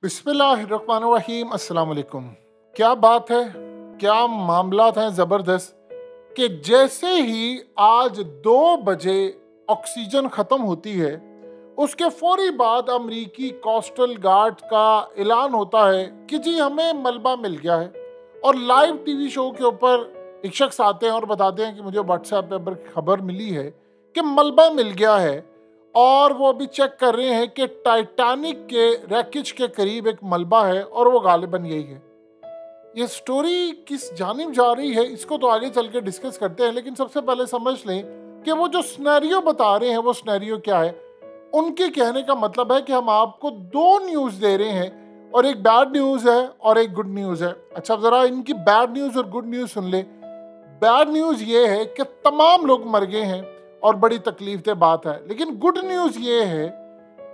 बिस्मिल्लाहिर्रहमानिर्रहीम अस्सलाम वालेकुम। क्या बात है, क्या मामलात हैं ज़बरदस्त कि जैसे ही आज 2 बजे ऑक्सीजन ख़त्म होती है, उसके फौरी बाद अमरीकी कोस्टल गार्ड का ऐलान होता है कि जी हमें मलबा मिल गया है। और लाइव टीवी शो के ऊपर एक शख्स आते हैं और बताते हैं कि मुझे व्हाट्सएप पर खबर मिली है कि मलबा मिल गया है। और वो अभी चेक कर रहे हैं कि टाइटैनिक के रैकेज के करीब एक मलबा है और वो गालिबन यही है। ये स्टोरी किस जानिब जा रही है इसको तो आगे चल के डिस्कस करते हैं, लेकिन सबसे पहले समझ लें कि वो जो सिनेरियो बता रहे हैं वो सिनेरियो क्या है। उनके कहने का मतलब है कि हम आपको दो न्यूज़ दे रहे हैं, और एक बैड न्यूज़ है और एक गुड न्यूज़ है। अच्छा, ज़रा इनकी बैड न्यूज़ और गुड न्यूज़ सुन ले। बैड न्यूज़ ये है कि तमाम लोग मर गए हैं और बड़ी तकलीफ दे बात है, लेकिन गुड न्यूज़ ये है,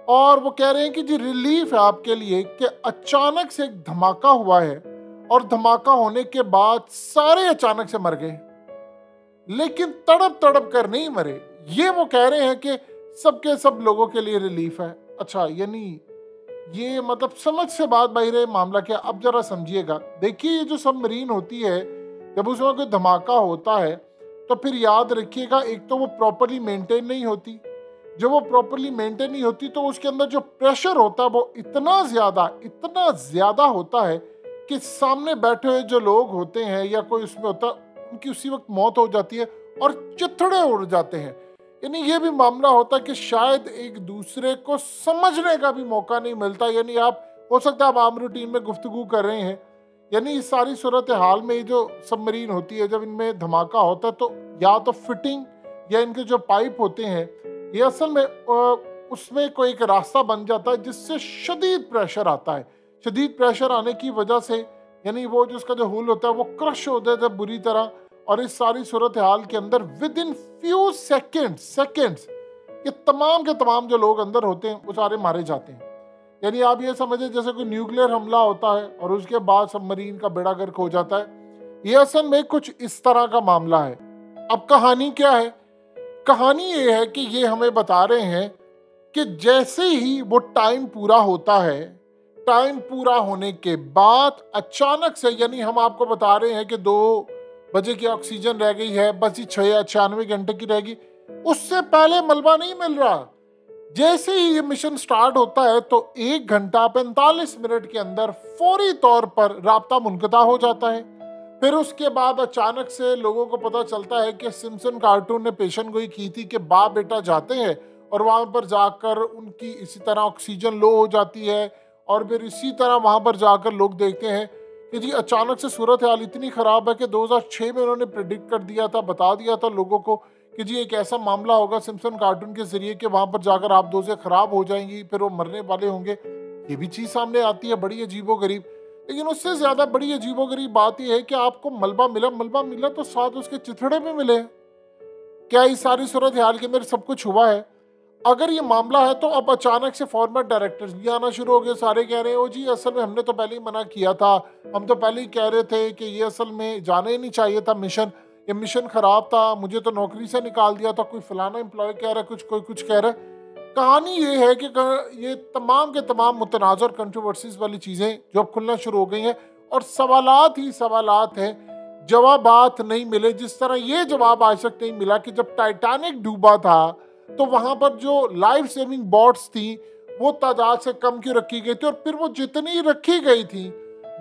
और वो कह रहे हैं कि जी रिलीफ है आपके लिए, कि अचानक से एक धमाका हुआ है और धमाका होने के बाद सारे अचानक से मर गए, लेकिन तड़प तड़प कर नहीं मरे। ये वो कह रहे हैं कि सबके सब लोगों के लिए रिलीफ है। अच्छा, यानी ये मतलब समझ से बात बाहर है। मामला क्या, अब जरा समझिएगा। देखिए, ये जो सबमरीन होती है, जब उसमें कोई धमाका होता है तो फिर याद रखिएगा, एक तो वो प्रॉपरली मेंटेन नहीं होती। जब वो प्रॉपरली मेंटेन नहीं होती तो उसके अंदर जो प्रेशर होता है वो इतना ज़्यादा होता है कि सामने बैठे हुए जो लोग होते हैं या कोई उसमें होता है, उनकी उसी वक्त मौत हो जाती है और चिथड़े उड़ जाते हैं। यानी ये भी मामला होता है कि शायद एक दूसरे को समझने का भी मौका नहीं मिलता। यानी आप, हो सकता है आप आम रूटीन में गुफ्तगू कर रहे हैं, यानी इस सारी सूरत हाल में ये जो सबमरीन होती है, जब इनमें धमाका होता है तो या तो फिटिंग या इनके जो पाइप होते हैं, ये असल में उसमें कोई एक रास्ता बन जाता है जिससे शदीद प्रेशर आता है। शदीद प्रेशर आने की वजह से यानी वो जो उसका जो हुल होता है वो क्रश हो जाता है बुरी तरह, और इस सारी सूरत हाल के अंदर विद इन फ्यू सेकेंड्स ये तमाम के तमाम जो लोग अंदर होते हैं वो सारे मारे जाते हैं। यानी आप ये समझे जैसे कोई न्यूक्लियर हमला होता है और उसके बाद सबमरीन का बेड़ा गर्क हो जाता है। ये असल में कुछ इस तरह का मामला है। अब कहानी क्या है? कहानी ये है कि ये हमें बता रहे हैं कि जैसे ही वो टाइम पूरा होता है, टाइम पूरा होने के बाद अचानक से, यानी हम आपको बता रहे हैं कि 2 बजे की ऑक्सीजन रह गई है, बस ही 96 घंटे की रहेगी, उससे पहले मलबा नहीं मिल रहा। जैसे ही ये मिशन स्टार्ट होता है तो 1 घंटा 45 मिनट के अंदर फौरी तौर पर राब्ता मुनक़ता हो जाता है। फिर उसके बाद अचानक से लोगों को पता चलता है कि सिम्पसन कार्टून ने पेशन गोई की थी कि बाप बेटा जाते हैं और वहाँ पर जाकर उनकी इसी तरह ऑक्सीजन लो हो जाती है, और फिर इसी तरह वहाँ पर जाकर लोग देखते हैं कि जी अचानक से सूरत हाल इतनी ख़राब है कि 2006 में उन्होंने प्रिडिक्ट कर दिया था, बता दिया था लोगों को कि जी एक ऐसा मामला होगा सिम्पसन कार्टून के ज़रिए कि वहाँ पर जाकर आप दो से ख़राब हो जाएंगी, फिर वो मरने वाले होंगे। ये भी चीज़ सामने आती है, बड़ी अजीबोगरीब। लेकिन उससे ज़्यादा बड़ी अजीबोगरीब बात यह है कि आपको मलबा मिला तो साथ उसके चिथड़े भी मिले। क्या इस सारी सूरत हाल के मेरे सब कुछ हुआ है? अगर ये मामला है तो अब अचानक से फॉर्मेट डायरेक्टर्स भी आना शुरू हो गए। सारे कह रहे हैं ओ जी असल में हमने तो पहले ही मना किया था, हम तो पहले ही कह रहे थे कि ये असल में जाना ही नहीं चाहिए था मिशन, ये मिशन ख़राब था, मुझे तो नौकरी से निकाल दिया था, कोई फलाना एम्प्लॉय कह रहा है, कोई कुछ कह रहा है। कहानी ये है कि ये तमाम के तमाम मुतनाज़र कंट्रोवर्सीज वाली चीज़ें जो अब खुलना शुरू हो गई हैं, और सवालात ही सवालात हैं, जवाबात नहीं मिले। जिस तरह ये जवाब आज तक नहीं मिला कि जब टाइटैनिक डूबा था तो वहाँ पर जो लाइफ सेविंग बोट्स थी वो तादाद से कम क्यों रखी गई थी, और फिर वो जितनी रखी गई थी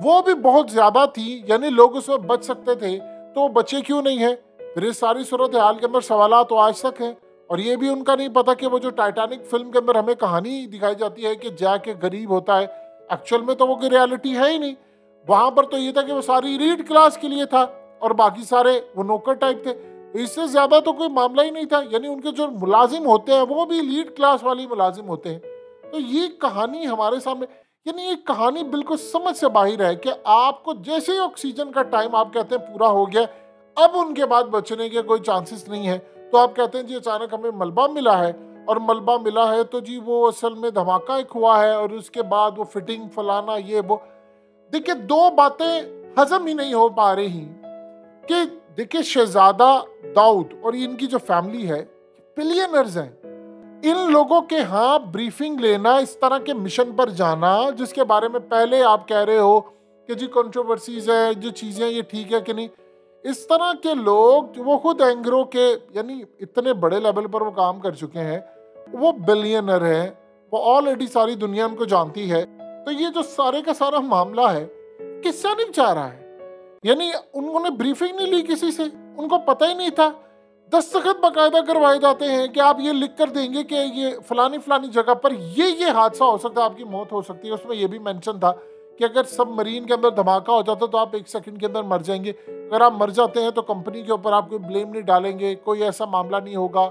वो भी बहुत ज़्यादा थी, यानी लोग उसमें बच सकते थे तो बचे क्यों नहीं है। फिर इस सारी सूरत हाल के अंदर सवाल तो आज तक हैं, और ये भी उनका नहीं पता कि वो जो टाइटैनिक फिल्म के अंदर हमें कहानी दिखाई जाती है कि जैक एक गरीब होता है, एक्चुअल में तो वो कोई रियलिटी है ही नहीं। वहाँ पर तो ये था कि वो सारी रीड क्लास के लिए था और बाकी सारे वो नौकर टाइप थे। इससे ज़्यादा तो कोई मामला ही नहीं था। यानी उनके जो मुलाजिम होते हैं वो भी लीड क्लास वाली मुलाजिम होते हैं। तो ये कहानी हमारे सामने, यानी ये कहानी बिल्कुल समझ से बाहर है कि आपको जैसे ही ऑक्सीजन का टाइम आप कहते हैं पूरा हो गया, अब उनके बाद बचने के कोई चांसेस नहीं है, तो आप कहते हैं जी अचानक हमें मलबा मिला है, और मलबा मिला है तो जी वो असल में धमाका एक हुआ है और उसके बाद वो फिटिंग फलाना ये वो। देखिए, दो बातें हजम ही नहीं हो पा रही कि देखिए शहजादा दाऊद और इनकी जो फैमिली है बिलियनर्स हैं, इन लोगों के यहाँ ब्रीफिंग लेना, इस तरह के मिशन पर जाना जिसके बारे में पहले आप कह रहे हो कि जी कंट्रोवर्सीज है, जो चीज़ें ये ठीक है कि नहीं, इस तरह के लोग वो खुद एंग्रो के यानी इतने बड़े लेवल पर वो काम कर चुके हैं, वो बिलियनर हैं, वो ऑलरेडी सारी दुनिया उनको जानती है। तो ये जो सारे का सारा मामला है किससे नहीं चाह रहा है, यानी उन्होंने ब्रीफिंग नहीं ली किसी से, उनको पता ही नहीं था। दस्तखत बाकायदा करवाए जाते हैं कि आप ये लिख कर देंगे कि ये फलानी फलानी जगह पर ये हादसा हो सकता है, आपकी मौत हो सकती है। उसमें ये भी मेंशन था कि अगर सबमरीन के अंदर धमाका हो जाता तो आप 1 सेकंड के अंदर मर जाएंगे, अगर आप मर जाते हैं तो कंपनी के ऊपर आप कोई ब्लेम नहीं डालेंगे, कोई ऐसा मामला नहीं होगा।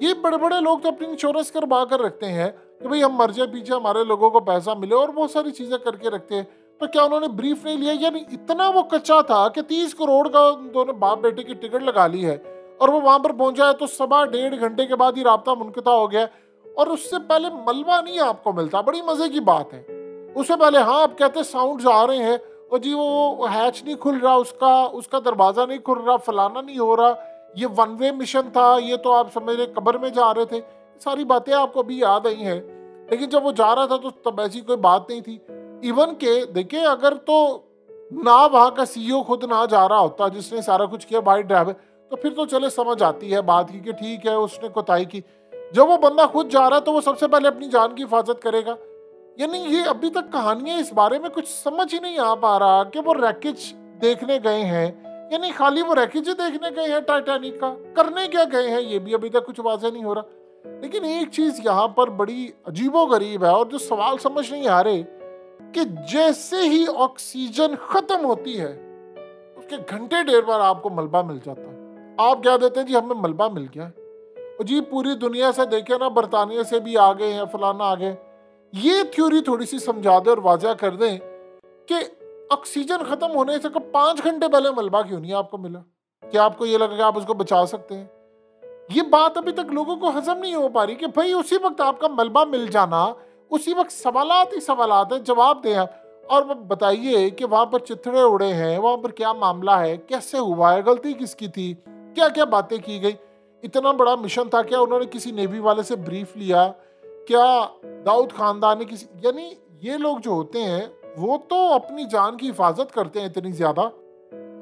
ये बड़े बड़े लोग तो अपनी इंश्योरेंस करवा कर रखते हैं कि भाई हम मर जाए, पीछे हमारे लोगों को पैसा मिले, और बहुत सारी चीजें करके रखते हैं। तो क्या उन्होंने ब्रीफ नहीं लिया? यानी इतना वो कच्चा था कि 30 करोड़ का दोनों बाप बेटे की टिकट लगा ली है और वो वहां पर पहुंचा है तो 1.5 घंटे के बाद ही राब्ता मुनक़ता हो गया, और उससे पहले मलबा नहीं आपको मिलता। बड़ी मजे की बात है। उससे पहले हाँ आप कहते साउंड्स आ रहे हैं और जी वो हैच नहीं खुल रहा, उसका दरवाजा नहीं खुल रहा, फलाना नहीं हो रहा, ये 1 वे मिशन था, ये तो आप समझ रहे कब्र में जा रहे थे। सारी बातें आपको अभी याद आई हैं, लेकिन जब वो जा रहा था तो तब ऐसी कोई बात नहीं थी। इवन के देखिए, अगर तो ना वहाँ का CEO खुद ना जा रहा होता जिसने सारा कुछ किया बाई ड्राइवर, तो फिर तो चले समझ आती है बात की कि ठीक है उसने कोताही की। जब वो बंदा खुद जा रहा है तो वो सबसे पहले अपनी जान की हिफाजत करेगा। यानी ये अभी तक कहानियां इस बारे में कुछ समझ ही नहीं आ पा रहा कि वो रैकेज देखने गए हैं, यानी खाली वो रैकेज देखने गए हैं टाइटैनिक का, करने क्या गए हैं ये भी अभी तक कुछ वाज़ेह नहीं हो रहा। लेकिन एक चीज यहाँ पर बड़ी अजीबोगरीब है और जो सवाल समझ नहीं आ रहे कि जैसे ही ऑक्सीजन खत्म होती है उसके घंटे देर बाद आपको मलबा मिल जाता है। आप क्या देते हैं जी हमें मलबा मिल गया है, और जी पूरी दुनिया से देखे ना, बरतानिया से भी आ गए हैं, फलाना आ गए। ये थ्योरी थोड़ी सी समझा दें और वाज़ह कर दें कि ऑक्सीजन खत्म होने से 5 घंटे पहले मलबा क्यों नहीं आपको मिला? क्या आपको ये लगा कि आप उसको बचा सकते हैं? ये बात अभी तक लोगों को हजम नहीं हो पा रही कि भाई उसी वक्त आपका मलबा मिल जाना, उसी वक्त सवालात ही सवालात है, जवाब दें आप। और वो बताइए कि वहां पर चिथड़े उड़े हैं, वहां पर क्या मामला है, कैसे हुआ है, गलती किसकी थी, क्या क्या बातें की गई। इतना बड़ा मिशन था, क्या उन्होंने किसी नेवी वाले से ब्रीफ लिया? क्या दाऊद खानदान ने किसी, यानी ये लोग जो होते हैं वो तो अपनी जान की हिफाजत करते हैं इतनी ज्यादा।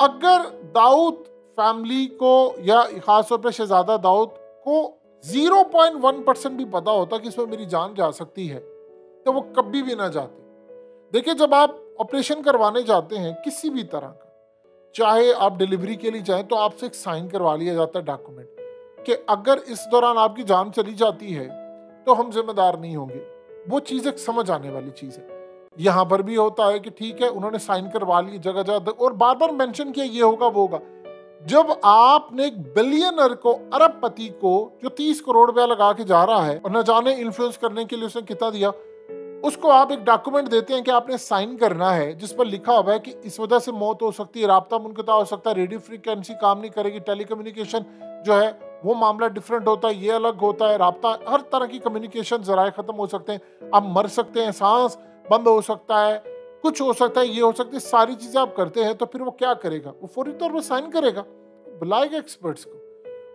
अगर दाऊद फैमिली को या खासतौर पर शहजादा दाऊद को 0.1% भी पता होता कि इसमें मेरी जान जा सकती है तो वो कभी भी ना जाते। देखिए, जब आप ऑपरेशन करवाने जाते हैं किसी भी तरह का, चाहे आप डिलीवरी के लिए जाएं, तो आपसे एक साइन करवा लिया जाता है डॉक्यूमेंट कि अगर इस दौरान आपकी जान चली जाती है तो हम जिम्मेदार नहीं होंगे। वो चीज़ एक समझ आने वाली चीज़ है। यहाँ पर भी होता है कि ठीक है उन्होंने साइन करवा लिए जगह जगह, और बार बार मेंशन किया ये होगा वो होगा। जब आपने एक बिलियनर को, अरबपति को, जो 30 करोड़ रुपया लगा के जा रहा है और न जाने इन्फ्लुएंस करने के लिए उसने कितना दिया, उसको आप एक डॉक्यूमेंट देते हैं कि आपने साइन करना है जिस पर लिखा हुआ है कि इस वजह से मौत हो सकती है, राब्ता मुनक़ता हो सकता है, रेडियो फ्रीक्वेंसी काम नहीं करेगी, टेलीकम्युनिकेशन जो है वो मामला डिफरेंट होता है, ये अलग होता है, राब्ता, हर तरह की कम्युनिकेशन जराए खत्म हो सकते हैं, आप मर सकते हैं, सांस बंद हो सकता है, कुछ हो सकता है, ये हो सकती है, सारी चीजें आप करते हैं। तो फिर वो क्या करेगा? वो फौरी तौर पर साइन करेगा, बुलाएगा एक्सपर्ट्स को,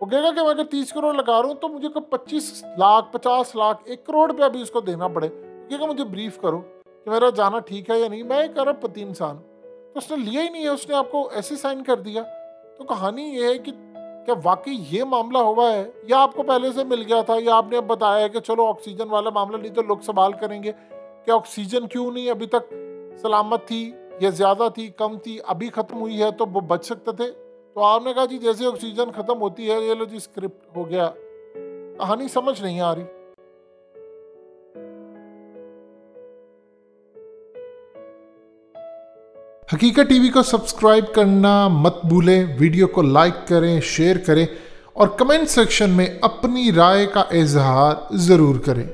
वो कहेगा कि मैं अगर 30 करोड़ लगा रहा हूँ तो मुझे 25 लाख, 50 लाख, 1 करोड़ रुपया भी उसको देना पड़े, कहेगा मुझे ब्रीफ करो कि मेरा जाना ठीक है या नहीं, मैं एक अरबपति इंसान। तो उसने लिया ही नहीं है, उसने आपको ऐसे साइन कर दिया। तो कहानी ये है कि क्या वाकई ये मामला हुआ है या आपको पहले से मिल गया था, या आपने अब बताया है कि चलो ऑक्सीजन वाला मामला नहीं तो लोग सवाल करेंगे कि ऑक्सीजन क्यों नहीं अभी तक सलामत थी, या ज्यादा थी, कम थी, अभी खत्म हुई है तो वो बच सकते थे। तो आपने कहा जी जैसे ऑक्सीजन खत्म होती है ये लो जी स्क्रिप्ट हो गया। कहानी समझ नहीं आ रही। हकीकत टीवी को सब्सक्राइब करना मत भूलें, वीडियो को लाइक करें, शेयर करें और कमेंट सेक्शन में अपनी राय का इजहार ज़रूर करें।